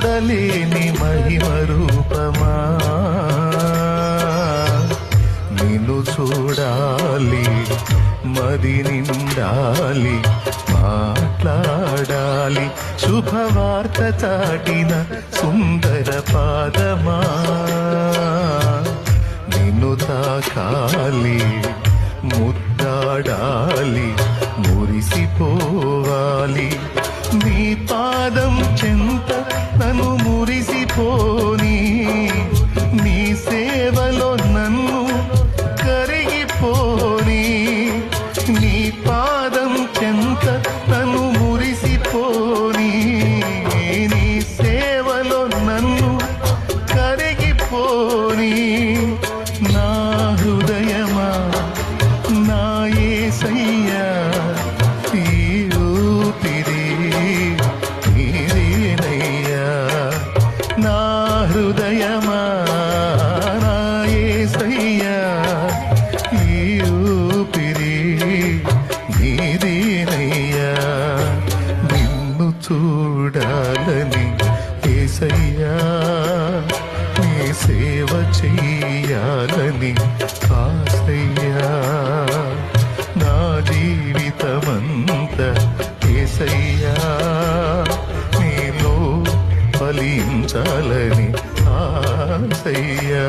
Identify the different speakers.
Speaker 1: చూడలేని మహిమ రూపమా, నిన్ను చూడాలి, మది నిండాలి, మాట్లాడాలి, శుభవార్త చాటిన సుందర పాదమా, నిన్ను తాకాలి, ముద్దాడాలి, మురిసిపోవాలి, నీ పాదం చెంత నన్ను మురిసిపోని, నీ సేవలో నన్ను కరిగిపోని, నీ పాదం చెంత నన్ను మురిసిపోని, నీ సేవలో నన్ను కరిగిపోని, నా హృదయమా నా యేసయ్యా, ఈ ఊపిరి నీవేనయ్యా, నా హృదయమా నా యేసయ్యా, ఈ ఊపిరి నీదేనయ్యా, నిన్ను చూడాలని యేసయ్యా, నీ సేవ చెయ్యాలని ఆశయ్యా, నా జీవితమంతా యేసయ్యా నీలో ఫలించాలని ఆశయ్యా.